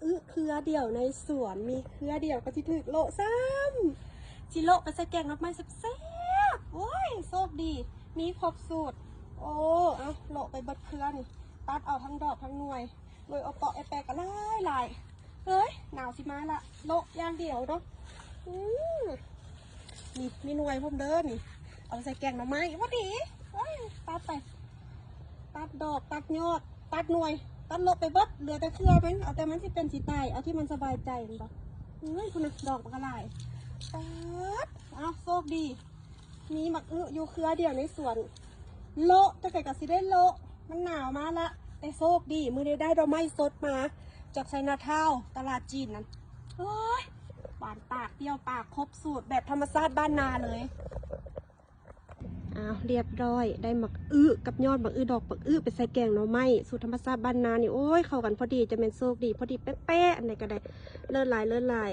อึเครือเดี่ยวในสวนมีเครือเดี่ยวก็ที่ถือโลซ้ำจิโลไปใส่แกงน้ำไม้แซ่บๆโอ้ยโชคดีมีครบสูตรโอ้เอาโลไปเบิดเครือนี่ตัดเอาทั้งดอกทั้งหน่วยโดยเอาเปาะไอแปะก็หลายเฮ้ยหนาวสิมาละโลอย่างเดียวเนาะนี่มีหน่วยพร้อมเด้อนี่เอาไปใส่แกงน้ำไม้ว่าดีตัดไปตัดดอกตัดยอดตัดหน่วยตัดโลไปเบิดเหลือแต่เครือมันเอาแต่มันที่เป็นสีตายเอาที่มันสบายใจมันบอกคุณนะดอกมันก็ลายตัดเอาโชคดีมีหมักอยู่เครือเดียวในสวนโลจะเกิดกับสิได้โลมันหนาวมาละแต่โชคดีมือได้ดอกไม้สดมาจากไชน่าทาวน์ตลาดจีนนั้นโอ้ยหวานปากเปรี้ยวปากครบสูตรแบบธรรมชาติบ้านนาเลยอ้าวเรียบร้อยได้หมักกับยอดหมักดอกหมักไปใส่แกงหน่อไม้สูตรธรรมชาติบ้านนานี่โอ้ยเข้ากันพอดีจะเป็นโชคดีพอดีเป๊ะๆอันไหนก็ได้เลิศหลาย